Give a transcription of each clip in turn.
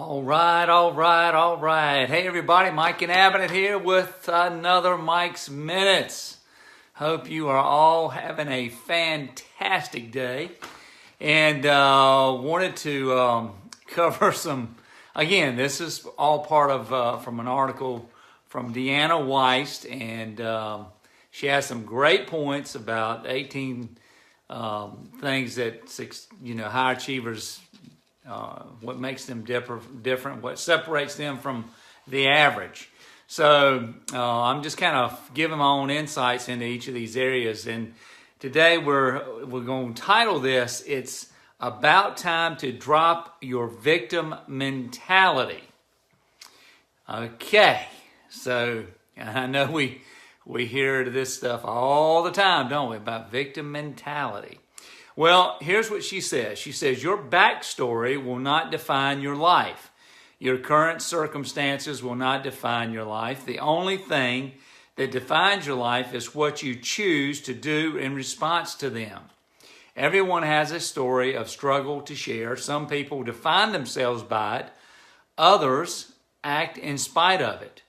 All right, all right, all right. Hey everybody, Mike and Abbott here with another Mike's Minutes. Hope you are all having a fantastic day. And wanted to cover some, again, this is all part of from an article from Deanna Weist, and she has some great points about 18 things that, high achievers, what makes them different, what separates them from the average. So I'm just kind of giving my own insights into each of these areas. And today we're going to title this, It's About Time to Drop Your Victim Mentality. Okay, so I know we hear this stuff all the time, don't we, about victim mentality. Well, here's what she says. She says, your backstory will not define your life. Your current circumstances will not define your life. The only thing that defines your life is what you choose to do in response to them. Everyone has a story of struggle to share. Some people define themselves by it. Others act in spite of it.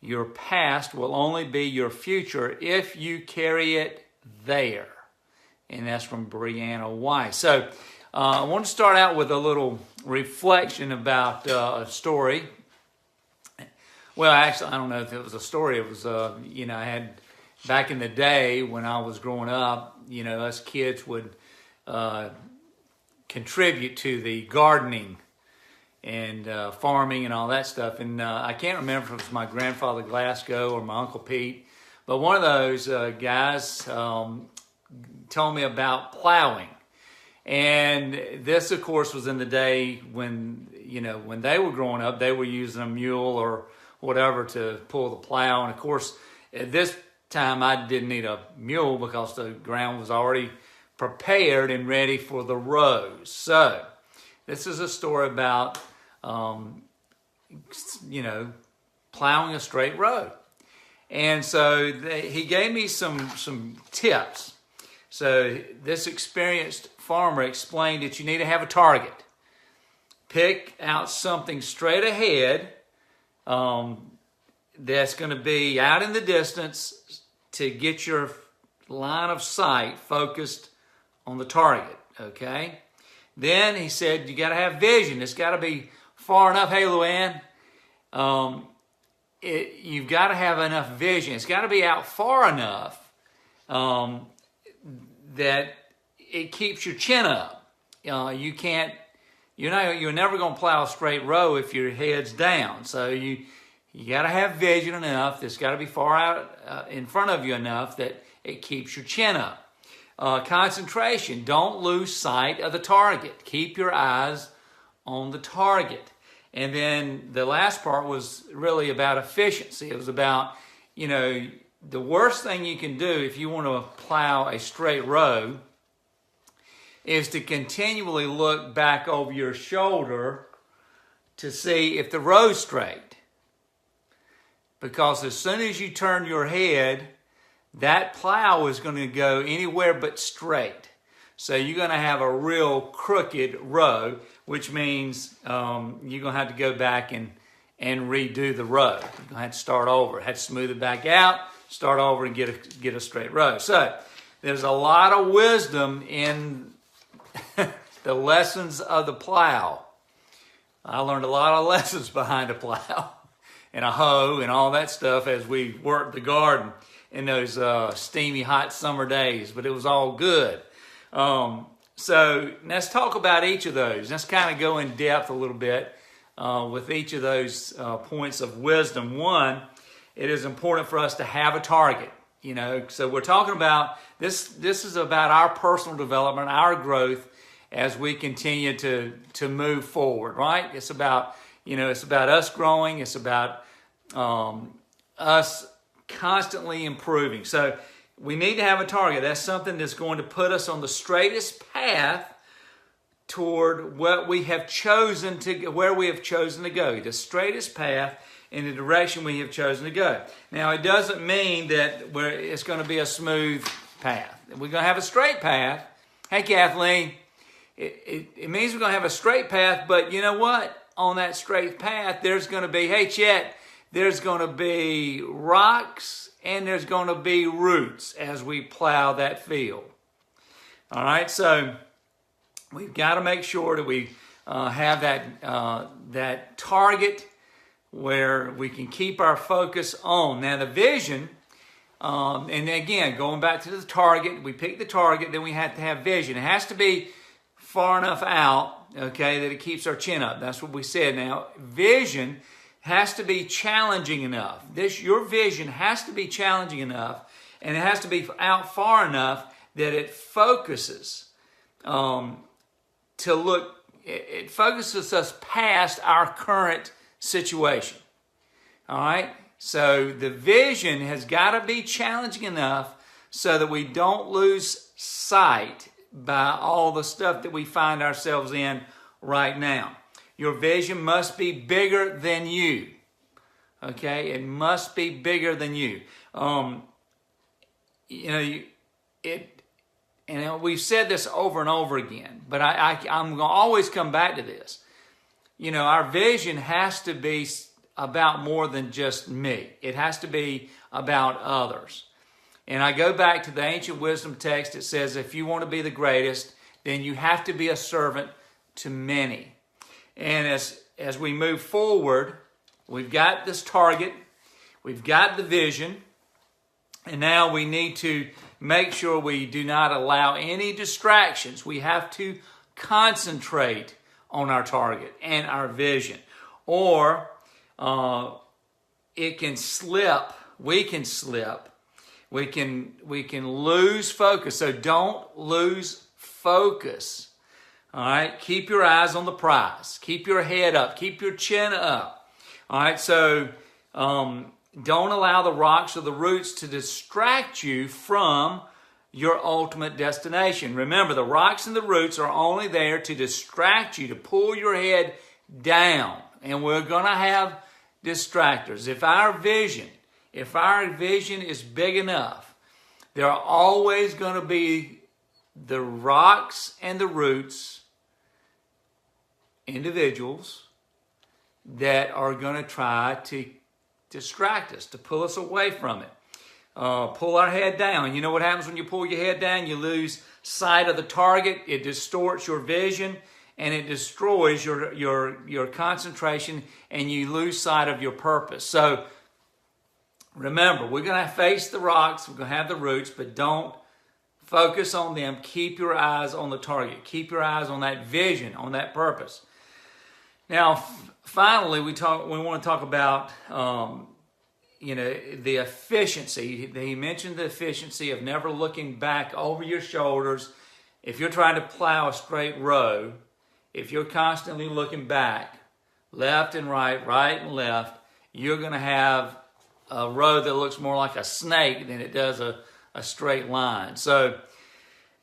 Your past will only be your future if you carry it there. And that's from Deanna Weist. So I want to start out with a little reflection about a story. Well, actually, I don't know if it was a story. It was, I had back in the day when I was growing up, us kids would contribute to the gardening and farming and all that stuff. And I can't remember if it was my grandfather Glasgow or my Uncle Pete, but one of those guys told me about plowing. And this, of course, was in the day when, when they were growing up, they were using a mule or whatever to pull the plow. And of course, at this time, I didn't need a mule because the ground was already prepared and ready for the rows. So this is a story about, plowing a straight row. And so he gave me some tips. So this experienced farmer explained that you need to have a target. Pick out something straight ahead that's going to be out in the distance to get your line of sight focused on the target, okay? Then he said you got to have vision. It's got to be far enough. Hey, Luann, you've got to have enough vision. It's got to be out far enough that it keeps your chin up. You're never going to plow a straight row if your head's down. So you got to have vision enough. It's got to be far out in front of you enough that it keeps your chin up. Concentration. Don't lose sight of the target. Keep your eyes on the target. And then the last part was really about efficiency. It was about, the worst thing you can do if you want to plow a straight row is to continually look back over your shoulder to see if the row's straight. Because as soon as you turn your head, that plow is going to go anywhere but straight. So you're going to have a real crooked row, which means you're going to have to go back and redo the row. You're going to have to start over. Have to smooth it back out, start over and get a straight row. So there's a lot of wisdom in the lessons of the plow. I learned a lot of lessons behind a plow and a hoe and all that stuff as we worked the garden in those steamy, hot summer days, but it was all good. So let's talk about each of those. Let's kind of go in depth a little bit with each of those points of wisdom. One, it is important for us to have a target. So we're talking about this is about our personal development, our growth as we continue to move forward, right? It's about, it's about us growing. It's about us constantly improving. So we need to have a target. That's something that's going to put us on the straightest path toward what we have chosen to, where we have chosen to go. The straightest path in the direction we have chosen to go. Now, it doesn't mean that it's going to be a smooth path. We're going to have a straight path. Hey, Kathleen. It means we're going to have a straight path, but you know what? on that straight path, there's going to be, hey Chet, there's going to be rocks and there's going to be roots as we plow that field. All right, so we've got to make sure that we have that target where we can keep our focus on. Now the vision, and again, going back to the target, we pick the target, then we have to have vision. It has to be far enough out, okay, that it keeps our chin up. That's what we said. Now, vision has to be challenging enough. Your vision has to be challenging enough, and it has to be out far enough that it focuses it focuses us past our current situation. All right? So the vision has got to be challenging enough so that we don't lose sight by all the stuff that we find ourselves in right now. Your vision must be bigger than you. Okay? It must be bigger than you. And we've said this over and over again, but I'm going to always come back to this. You know, our vision has to be about more than just me. It has to be about others. And I go back to the ancient wisdom text. It says, if you want to be the greatest, then you have to be a servant to many. And as we move forward, we've got this target, we've got the vision, and now we need to make sure we do not allow any distractions. We have to concentrate on our target and our vision. Or it can slip. We can slip. We can lose focus. So don't lose focus. All right? Keep your eyes on the prize. Keep your head up. Keep your chin up. All right? So don't allow the rocks or the roots to distract you from your ultimate destination. Remember, the rocks and the roots are only there to distract you, to pull your head down. And we're going to have distractors. If our vision is big enough, there are always going to be the rocks and the roots, individuals, that are going to try to distract us, to pull us away from it. Pull our head down. You know what happens when you pull your head down? You lose sight of the target. It distorts your vision, and it destroys your concentration, and you lose sight of your purpose. So remember, we're going to face the rocks, we're going to have the roots, but don't focus on them. Keep your eyes on the target. Keep your eyes on that vision, on that purpose. Now, finally, we want to talk about the efficiency. He mentioned the efficiency of never looking back over your shoulders. If you're trying to plow a straight row, if you're constantly looking back, left and right and left, you're going to have a row that looks more like a snake than it does a straight line. So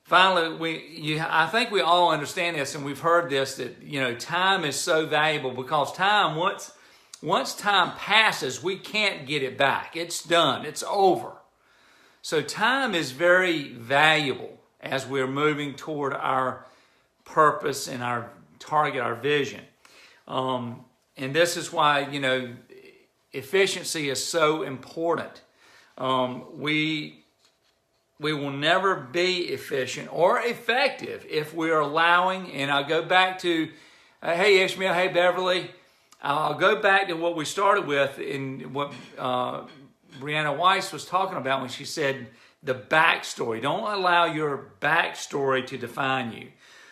finally, I think we all understand this, and we've heard this, that time is so valuable, because time, once time passes, we can't get it back. It's done. It's over. So time is very valuable as we're moving toward our purpose and our target, our vision. And this is why, efficiency is so important. We will never be efficient or effective if we're allowing, and I'll go back to, hey Ishmael, hey Beverly, I'll go back to what we started with in what Brianna Weiss was talking about when she said the backstory. Don't allow your backstory to define you.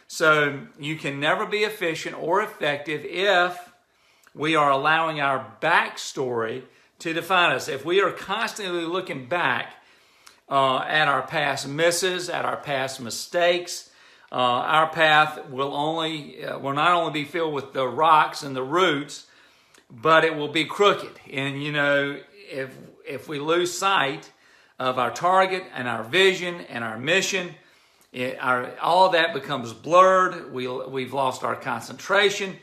So you can never be efficient or effective if we are allowing our backstory to define us. If we are constantly looking back at our past misses, at our past mistakes, our path will not only be filled with the rocks and the roots, but it will be crooked. And if we lose sight of our target and our vision and our mission, all of that becomes blurred. We've lost our concentration,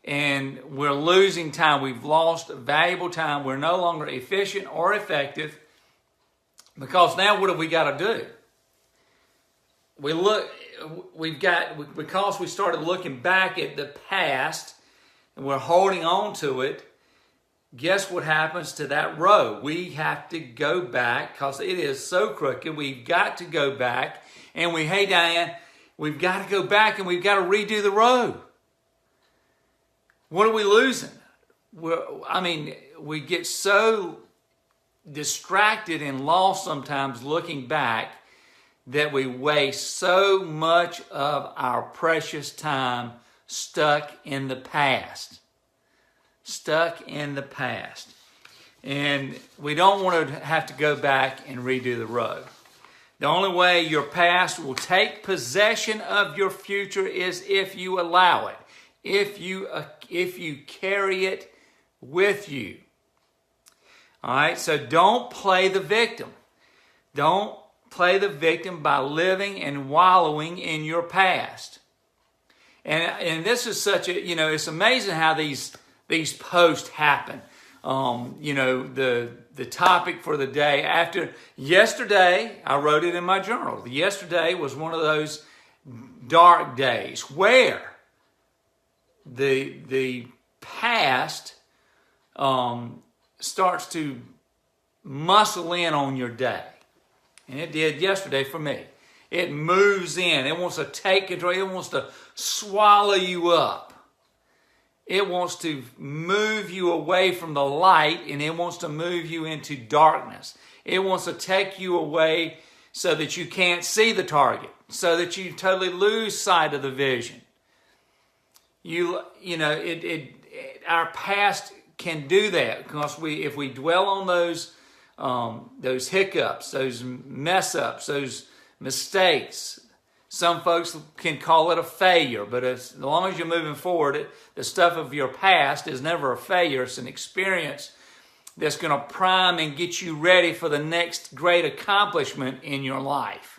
and we're losing time. We've lost valuable time. We're no longer efficient or effective, because now what have we got to do? Because we started looking back at the past, and we're holding on to it, guess what happens to that row? We have to go back because it is so crooked. We've got to go back and hey Diane, we've got to go back and we've got to redo the row. What are we losing? We get so distracted and lost sometimes looking back that we waste so much of our precious time stuck in the past. Stuck in the past. And we don't want to have to go back and redo the road. The only way your past will take possession of your future is if you allow it. If you carry it with you. All right, so don't play the victim. Don't play the victim by living and wallowing in your past. And this is such a, it's amazing how these posts happen. The topic for the day after yesterday, I wrote it in my journal. Yesterday was one of those dark days where the past starts to muscle in on your day. And it did yesterday for me. It moves in. It wants to take control. It wants to swallow you up. It wants to move you away from the light, and it wants to move you into darkness. It wants to take you away so that you can't see the target, so that you totally lose sight of the vision. Our past can do that because if we dwell on those hiccups, those mess ups, those mistakes. Some folks can call it a failure, but as long as you're moving forward, the stuff of your past is never a failure. It's an experience that's going to prime and get you ready for the next great accomplishment in your life.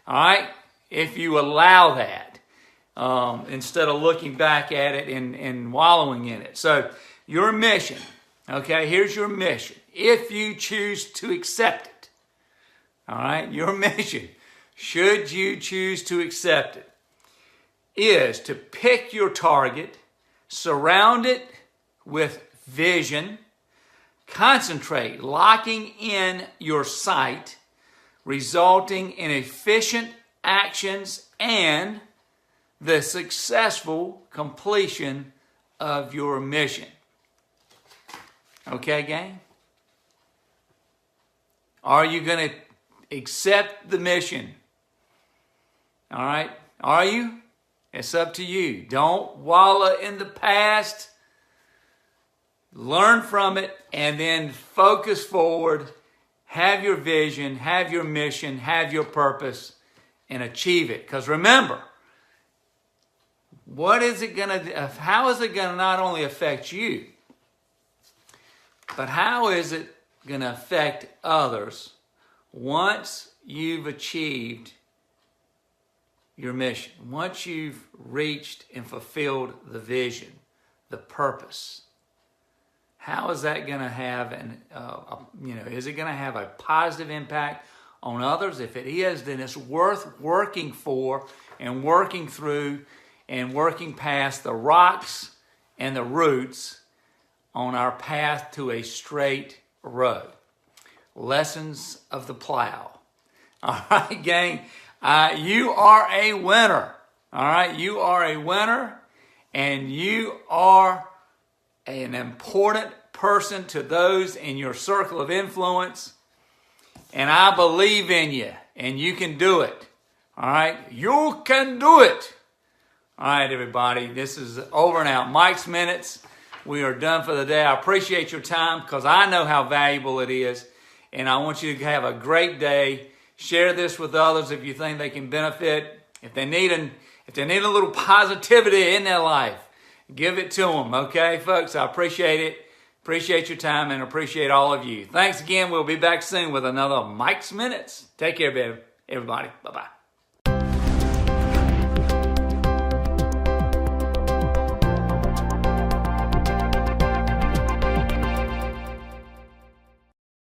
All right? If you allow that, instead of looking back at it and wallowing in it. So your mission, okay, here's your mission. If you choose to accept it, all right, your mission, should you choose to accept it, is to pick your target, surround it with vision, concentrate, locking in your sight, resulting in efficient actions and the successful completion of your mission. Okay, gang? Are you going to accept the mission? All right? Are you? It's up to you. Don't wallow in the past. Learn from it and then focus forward. Have your vision, have your mission, have your purpose, and achieve it. Because remember, how is it going to not only affect you, but how is it going to affect others once you've achieved your mission, once you've reached and fulfilled the vision, the purpose? How is that going to have is it going to have a positive impact on others? If it is, then it's worth working for and working through and working past the rocks and the roots on our path to a straight road. Lessons of the plow. All right, gang. You are a winner. All right, you are a winner, and you are an important person to those in your circle of influence. And I believe in you, and you can do it. All right, you can do it. All right, everybody, this is over and out. Mike's Minutes. We are done for the day. I appreciate your time because I know how valuable it is. And I want you to have a great day. Share this with others if you think they can benefit. If they need a little positivity in their life, give it to them. Okay, folks? I appreciate it. Appreciate your time and appreciate all of you. Thanks again. We'll be back soon with another Mike's Minutes. Take care, baby. Everybody. Bye-bye.